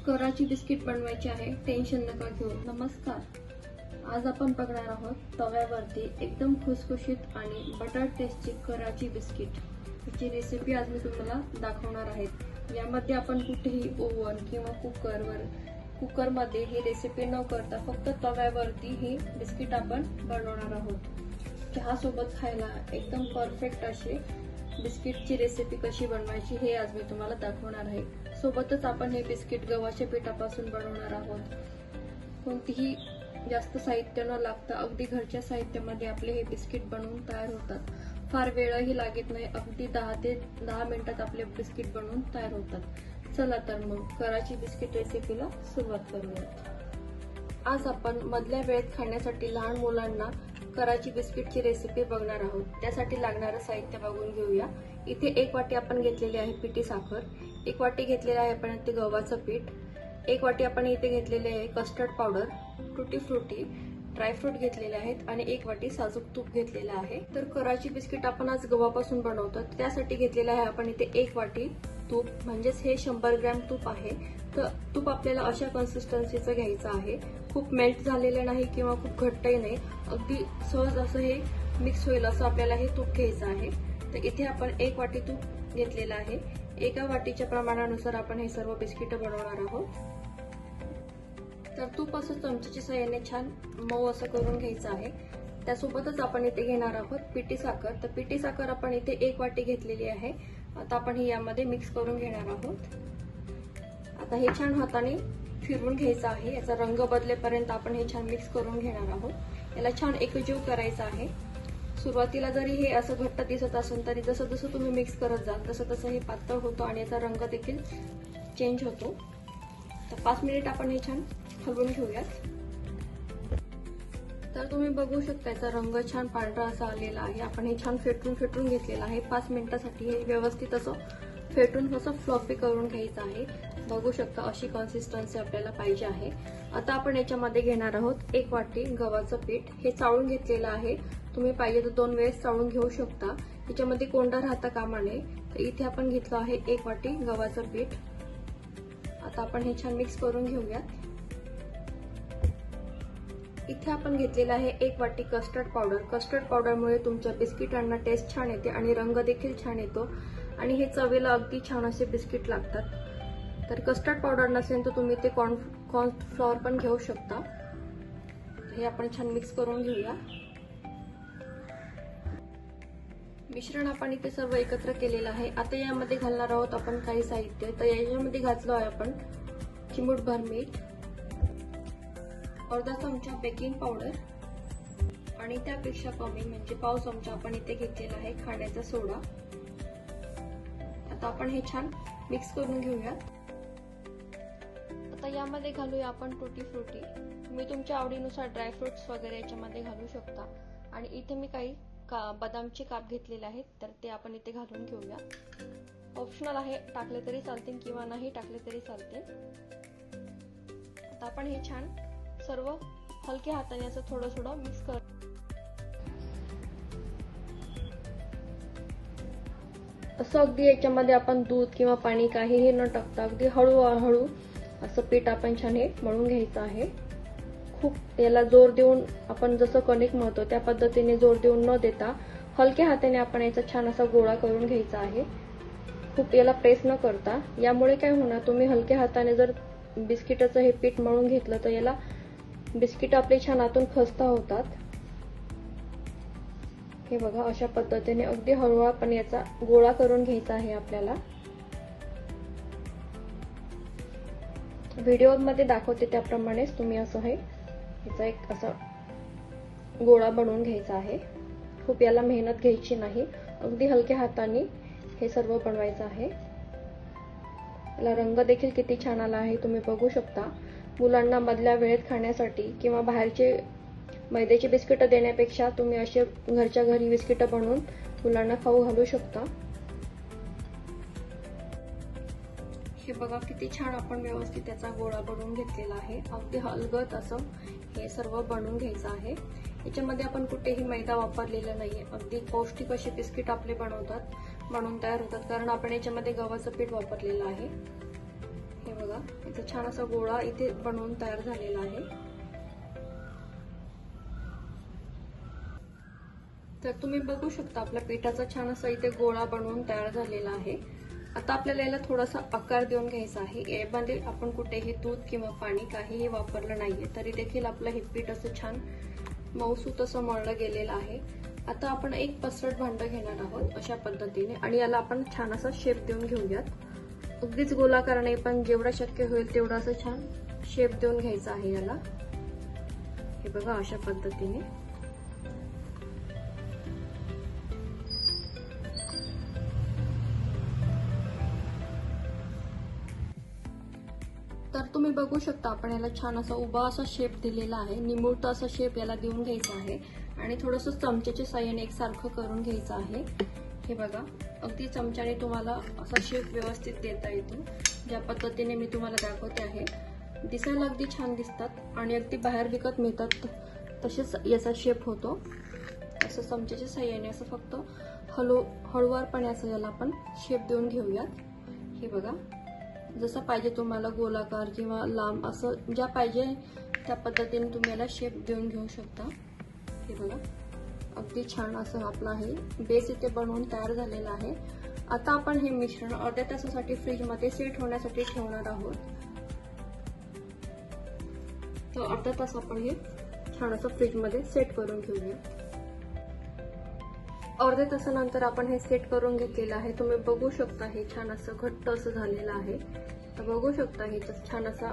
कराची biscuit बनवायची आहे, tension नका घेऊ। नमस्कार, आज आपण बघणार आहोत तव्यावरती एकदम खुसखुशीत आणि बटर टेस्टी कराची बिस्किट। याची रेसिपी आज मी तुम्हाला दाखवणार आहे। यामध्ये आपण कुठेही ओव्हन किंवा कुकरमध्ये ही रेसिपी न करता फक्त तव्यावरती ही बिस्किट आपण बनवणार आहोत। चहा सोबत खायला एकदम परफेक्ट अशी बिस्किटची रेसिपी कशी बनवायची हे आज मी तुम्हाला दाखवणार आहे। सोबतच आपण हे बिस्किट गव्हाच्या पिठापासून बनवणार आहोत। कोणतीही जास्त साहित्य न लागता अगदी घरच्या साहित्यामध्ये आपले हे बिस्किट बनवून तयार होतात। फार वेळही लागत नाही, अगदी 10 ते 10 मिनिटात आपले बिस्किट बनवून तयार होतात। चला तर मग कराची बिस्किट रेसिपीला सुरुवात करूयात। आज आपण मधल्या वेळेत खाण्यासाठी लहान मुलांना कराची बिस्किटची रेसिपी बघणार आहोत। त्यासाठी लागणारे साहित्य बघून घेऊया। इथे 1 वाटी आपण घेतलेली आहे पिठी साखर, 1 वाटी घेतलेली आहे आपण इथे गव्हाचं पीठ, 1 वाटी आपण इथे घेतलेले आहे कस्टर्ड पावडर, टुटी फ्रुटी, ड्रायफ्रूट घेतलेले आहेत आणि 1 वाटी साजूक तूप घेतलेलं आहे। तर कराची बिस्किट आपण आज गव्हापासून बनवतो, त्यासाठी घेतलेलं आहे आपण इथे 1 वाटी तूप, म्हणजेच हे 100 ग्रॅम तूप आहे। तर तूप आपल्याला अशा कन्सिस्टन्सीचं घ्यायचं आहे, खूप मेल्ट झालेलं नाही किंवा खूप घट्टही नाही, अगदी सहज असं हे मिक्स होईल असं आपल्याला हे तूप घ्यायचं आहे। तर इथे आपण 1 वाटी तूप घेतलेलं आहे। 1 वाटीच्या प्रमाणानुसार आपण हे सर्व बिस्किट बनवणार आहोत। तर तूप असं चमच्याच्या साहाय्याने छान मऊ असं करून घ्यायचं आहे। त्यासोबतच आपण इथे घेणार आहोत पिठी साखर। तर पिठी साखर आपण इथे 1 वाटी घेतलेली आहे। आता आपण ही यामध्ये मिक्स करून घेणार आहोत। आता हे छान हाताने फिरवून घ्यायचं आहे, याचा रंग बदलेपर्यंत आपण हे छान मिक्स करून घेणार आहोत। याला छान एकजीव करायचा आहे। सुरुवातीला जरी हे असं घट्ट दिसत असेल तरी जसं जसं तुम्ही मिक्स करत जाल तसं तसं हे पातळ होतं आणि याचा रंग देखील चेंज होतो। तर 5 मिनिट आपण हे छान हलवून घेऊयात। तर तुम्ही बघू शकता याचा रंग छान पांढरा असा आलेला आहे। आपण हे छान फेटून घेतलेलं आहे। 5 मिनिटांसाठी हे व्यवस्थित असं फेटून असं फ्लफी करून घ्यायचं आहे। बघू शकता अशी कन्सिस्टन्सी आपल्याला पाहिजे आहे। आता आपण याच्यामध्ये घेणार आहोत 1 वाटी गव्हाचं पीठ, हे चाळून घेतलेलं आहे। तुम्ही पाहिजे तर 2 वेळेस चाळून घेऊ शकता, याच्यामध्ये कोंडा राहता कामा नये। तर इथे आपण घेतलं आहे 1 वाटी गव्हाचं पीठ। आता आपण हे छान मिक्स करून घेऊयात। इथे आपण घेतलेला आहे 1 वाटी कस्टर्ड पावडर। कस्टर्ड पावडरमुळे तुमच्या बिस्किटांना टेस्ट छान येते आणि रंग देखील छान येतो आणि हे चवीला अगदी छान असे बिस्किट लागतात। तर कस्टर्ड पावडर नसेल तर तुम्ही ते कॉर्न फ्लॉवर पण घेऊ शकता। हे आपण छान मिक्स करून घेऊया। मिश्रण आपण इथे सर्व एकत्र केलेलं आहे। आता यामध्ये घालणार आहोत आपण काही साहित्य। तर याच्यामध्ये घातलो आहे आपण चिमूटभर मीठ, अर्धा चमचा बेकिंग पावडर आणि त्यापेक्षा कमी म्हणजे पाव चमचा आपण इथे घेतलेला आहे खाण्याचा सोडा। आता आपण हे छान मिक्स करून घेऊया। आता यामध्ये घालूया आपण टुटी फ्रुटी। तुम्ही तुमच्या आवडीनुसार ड्रायफ्रुट्स वगैरे याच्यामध्ये घालू शकता आणि इथे मी काही बदामचे काप घेतलेले आहेत, तर ते आपण इथे घालून घेऊया। ऑप्शनल आहे, टाकले तरी चालतील किंवा नाही टाकले तरी चालतील। आता आपण हे छान सर्व हलक्या हाताने असं थोडं मिक्स कर। असं अगदी याच्यामध्ये आपण दूध किंवा पाणी काहीही न टाकता अगदी हळूहळू असं पीठ आपण छान हे मळून घ्यायचं आहे। खूप याला जोर देऊन आपण जसं कणिक मळतो त्या पद्धतीने जोर देऊन न देता हलक्या हाताने आपण याचा छान असा गोळा करून घ्यायचा आहे, खूप याला प्रेस न करता। यामुळे काय होणार, तुम्ही हलक्या हाताने जर बिस्किटाचं हे पीठ मळून घेतलं तर याला बिस्किट आपले छान आतून खस्ता होतात। हे बघा अशा पद्धतीने अगदी हळूवारपणे याचा गोळा करून घ्यायचा आहे आपल्याला। व्हिडिओमध्ये दाखवते त्याप्रमाणेच तुम्ही असं हे याचा एक असा गोळा बनवून घ्यायचा आहे। खूप याला मेहनत घ्यायची नाही, अगदी हलक्या हाताने हे सर्व बनवायचं आहे। याला रंग देखील किती छान आला आहे तुम्ही बघू शकता। मुलांना मधल्या वेळेत खाण्यासाठी किंवा बाहेरचे मैद्याचे बिस्किट देण्यापेक्षा तुम्ही असे घरच्या घरी बिस्किट बनवून मुलांना खाऊ घालू शकता। हे बघा किती छान आपण व्यवस्थित त्याचा गोळा बनवून घेतलेला आहे। अगदी हलगत असं हे सर्व बनवून घ्यायचं आहे। याच्यामध्ये आपण कुठेही मैदा वापरलेला नाहीये, अगदी पौष्टिक असे बिस्किट आपले बनवून तयार होतात, कारण आपण याच्यामध्ये गव्हाचं पीठ वापरलेलं आहे। हे बघा बघा, इथे छान असा गोळा इथे बनवून तयार झालेला आहे. तर तुम्ही बघू शकता आपल्या पिठाचा छान असा इथे गोळा बनवून तयार झालेला आहे. आता आपल्याला याला थोडासा आकार देऊन घ्यायचा आहे. यामध्ये आपण कुठेही दूध किंवा पाणी काहीही वापरलं नाहीये, तरी देखील आपलं हे पीठ असं छान मऊसूत असं मळलं गेलेलं आहे. आता आपण एक पसरट भांडं घेणार आहोत अशा पद्धतीने, आणि याला आपण छान असा शेप देऊन घेऊयात. अगदीच गोलाकार नाही, पण जेवढा शक्य होईल तेवढा असं छान शेप देऊन घ्यायचा आहे याला. हे बघा, अशा पद्धतीने. तर तुम्ही बघू शकता आपण याला छान असा उभा असा शेप दिलेला आहे. निमुळता असा शेप याला देऊन घ्यायचा आहे आणि थोडंसं चमच्याच्या साहाय्याने एकसारखं करून घ्यायचं आहे. हे बघा, अगदी चमच्याने तुम्हाला असा शेप व्यवस्थित देता येतो. ज्या पद्धतीने मी तुम्हाला दाखवते आहे, दिसायला अगदी छान दिसतात आणि अगदी बाहेर विकत मिळतात तसेच याचा शेप होतो. असं चमच्याच्या साहाय्याने असं फक्त हळूवारपणे असं याला आपण शेप देऊन घेऊयात. हे बघा, जसं पाहिजे तुम्हाला गोलाकार किंवा लांब असं ज्या पाहिजे त्या पद्धतीने तुम्ही याला शेप देऊन घेऊ शकता. हे बघा, अगदी छान असं आपला हे बेस इथे बनवून तयार झालेला आहे. आता आपण हे मिश्रण अर्ध्या तासासाठी फ्रीजमध्ये सेट होण्यासाठी ठेवणार आहोत. तर अर्धा तास आपण हे छान असं फ्रीजमध्ये सेट करून घेऊया. अर्ध्या तासानंतर आपण हे सेट करून घेतलेलं आहे. तुम्ही बघू शकता हे छान असं घट्ट असं झालेलं आहे. तर बघू शकता हे छान असा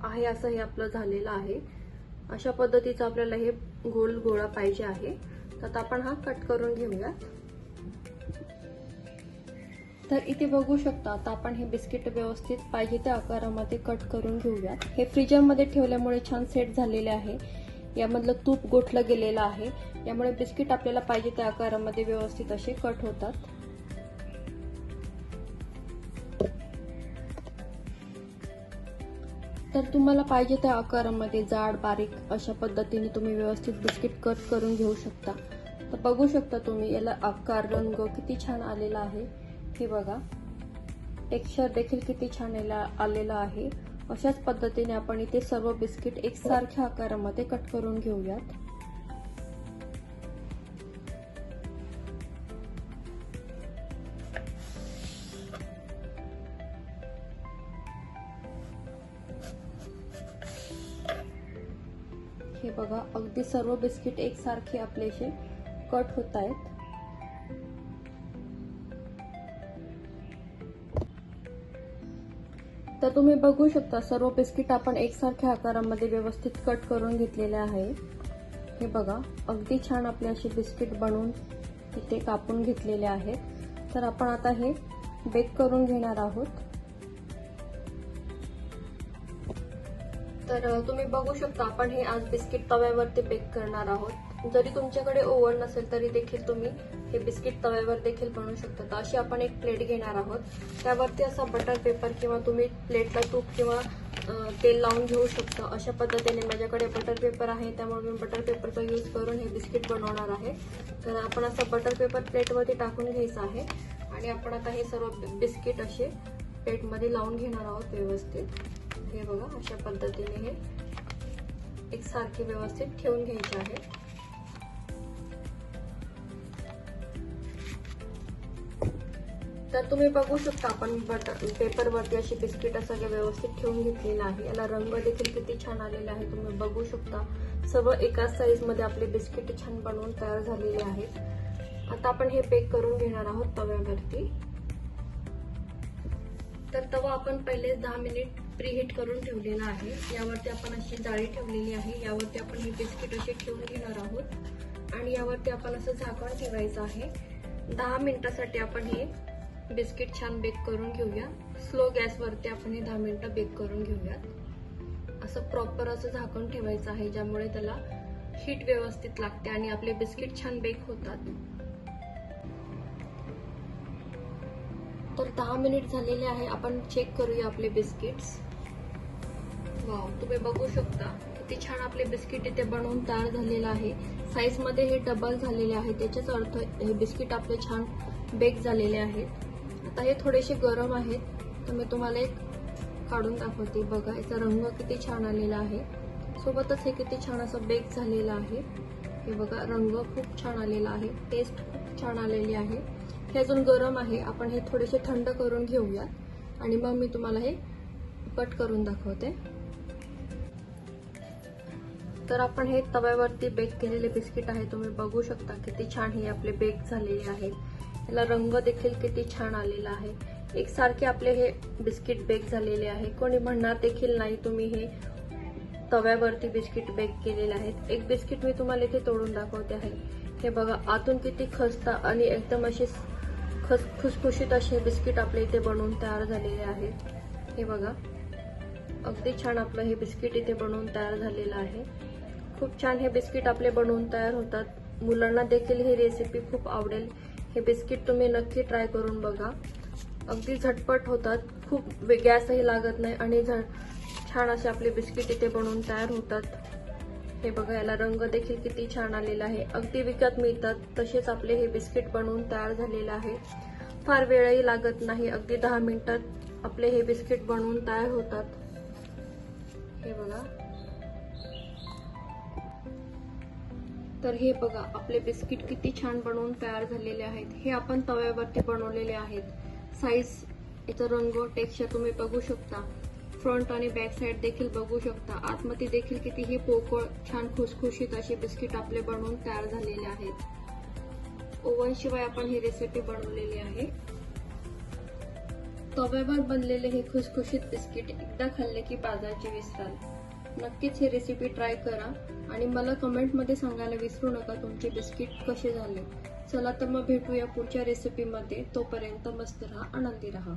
आहे, असं हे आपलं झालेलं आहे. अशा पद्धतीचं आपल्याला हे गोल गोळा पाहिजे आहे. तर आता आपण हा कट करून घेऊया. तर इथे बघू शकता आता आपण हे बिस्किट व्यवस्थित पाहिजे त्या आकारामध्ये कट करून घेऊया. हे फ्रीजरमध्ये ठेवल्यामुळे छान सेट झालेले आहे. यामधलं तूप गोठलं गेलेलं आहे, यामुळे बिस्किट आपल्याला पाहिजे त्या आकारामध्ये व्यवस्थित असे कट होतात. तर तुम्हाला पाहिजे त्या आकारामध्ये जाड बारीक अशा पद्धतीने तुम्ही व्यवस्थित बिस्किट कट करून घेऊ शकता. तर बघू शकता तुम्ही याला आकार रंग किती छान आलेला आहे. हे बघा, टेक्स्चर देखील किती छान आलेला आहे. अशाच पद्धतीने आपण इथे सर्व बिस्किट एकसारख्या आकारामध्ये कट करून घेऊयात. हे बघा, अगदी सर्व बिस्किट एकसारखे आपलेसे कट होत आहेत. तर तुम्ही बघू शकता सर्व बिस्किट आपण एकसारख्या आकारामध्ये व्यवस्थित कट करून घेतलेले आहे. हे बघा, अगदी छान आपले असे बिस्किट बनवून इथे कापून घेतलेले आहेत. तर आपण आता हे बेक करून घेणार आहोत. तर तुम्ही बघू शकता आपण हे आज बिस्किट तव्यावरती बेक करणार आहोत. जरी तुमच्याकडे ओव्हन नसेल तरी देखील तुम्ही हे बिस्किट तव्यावर देखील बनवू शकता. तर अशी आपण एक प्लेट घेणार आहोत. त्यावरती असा बटर पेपर किंवा तुम्ही प्लेटला तूप किंवा तेल लावून घेऊ शकता. अशा पद्धतीने माझ्याकडे बटर पेपर आहे, त्यामुळे मी बटर पेपरचा यूज करून हे बिस्किट बनवणार आहे. तर आपण असं बटर पेपर प्लेटवरती टाकून घ्यायचं आहे आणि आपण आता हे सर्व बिस्किट असे प्लेटमध्ये लावून घेणार आहोत व्यवस्थित. हे बघा, अशा पद्धतीने हे एकसारखे व्यवस्थित ठेवून घ्यायचे आहे. तर तुम्ही बघू शकता आपण बटर पेपरवरती अशी बिस्किट सगळे व्यवस्थित ठेवून घेतलेलं आहे. याला रंग देखील किती छान आलेला आहे, तुम्ही बघू शकता. सर्व एकाच साईज मध्ये आपले बिस्किट छान बनवून तयार झालेले आहेत. आता आपण हे बेक करून घेणार आहोत तव्यावरती. तर तवा आपण पहिले 10 मिनिट प्रीहीट करून ठेवलेला आहे. यावरती आपण अशी जाळी ठेवलेली आहे. यावरती आपण हे बिस्किट असे ठेवून घेणार आहोत आणि यावरती आपण असं झाकण ठेवायचं आहे. 10 मिनिटासाठी आपण हे बिस्किट छान बेक करून घेऊया. स्लो गॅसवरती आपण हे 10 मिनिटं बेक करून घेऊयात. असं प्रॉपर असं झाकण ठेवायचं आहे, ज्यामुळे त्याला हीट व्यवस्थित लागते आणि आपले बिस्किट छान बेक होतात. तर 10 मिनिट झालेले आहे. आपण चेक करूया आपले बिस्किट्स. वाव, तुम्ही बघू शकता किती छान आपले बिस्किट इथे बनवून तयार झालेलं आहे. साईज मध्ये हे डबल झालेले आहे, त्याचाच अर्थ हे बिस्किट आपले छान बेक झालेले आहेत. आता हे थोडेसे गरम आहेत, तर मी तुम्हाला एक काढून दाखवते. बघा याचा रंग किती छान आलेला आहे, सोबतच हे किती छान असं बेक झालेलं आहे. हे बघा रंग खूप छान आलेला आहे, टेस्ट खूप छान आलेली आहे. हे अजून गरम आहे, आपण हे थोडेसे थंड करून घेऊया आणि मग मी तुम्हाला हे कट करून दाखवते. तर आपण हे तव्यावरती बेक केलेले बिस्किट आहे, तुम्ही बघू शकता किती छान हे आपले बेक झालेले आहेत. याला रंग देखील किती छान आलेला आहे. एकसारखे आपले हे बिस्किट बेक झालेले आहे. कोणी म्हणणार देखील नाही तुम्ही हे तव्यावरती बिस्किट बेक केलेले आहेत. एक बिस्किट मी तुम्हाला इथे तोडून दाखवते आहे. हे बघा आतून किती खस्ता आणि एकदम असे खुसखुशीत असे बिस्किट आपले इथे बनवून तयार झालेले आहेत. हे बघा अगदी छान आपलं हे बिस्किट इथे बनवून तयार झालेलं आहे. खूप छान हे बिस्किट आपले बनवून तयार होतात. मुलांना देखील ही रेसिपी खूप आवडेल. हे बिस्किट तुम्ही नक्की ट्राय करून बघा. अगदी झटपट होतात, खूप गॅसही लागत नाही आणि छान असे आपले बिस्किट इथे बनवून तयार होतात. हे बघा याला रंग देखील किती छान आलेला आहे. अगदी विकत मिळतात तसेच आपले हे बिस्किट बनवून तयार झालेले आहे. फार वेळही लागत नाही, अगदी 10 मिनिटात आपले हे बिस्किट बनवून तयार होतात. हे बघा, तर हे बघा आपले बिस्किट किती छान बनवून तयार झालेले आहेत. हे आपण तव्यावरती बनवलेले आहेत. साईज, याचा रंग, टेक्स्चर तुम्ही बघू शकता. फ्रंट आणि बॅक साइड देखील बघू शकता. आतमध्ये देखील किती हे पोकळ छान खुसखुशीत असे बिस्किट आपले बनवून तयार झालेले आहेत. ओव्हन शिवाय आपण ही रेसिपी बनवलेली आहे. तव्यावर बनलेले हे खुसखुशीत बिस्किट एकदा खाल्ले की बाजारचे विसराल. नक्कीच ही रेसिपी ट्राय करा आणि मला कमेंटमध्ये सांगायला विसरू नका तुमचे बिस्किट कसे झाले. चला तर मग भेटूया पुढच्या रेसिपीमध्ये. तोपर्यंत मस्त राहा, आनंदी राहा.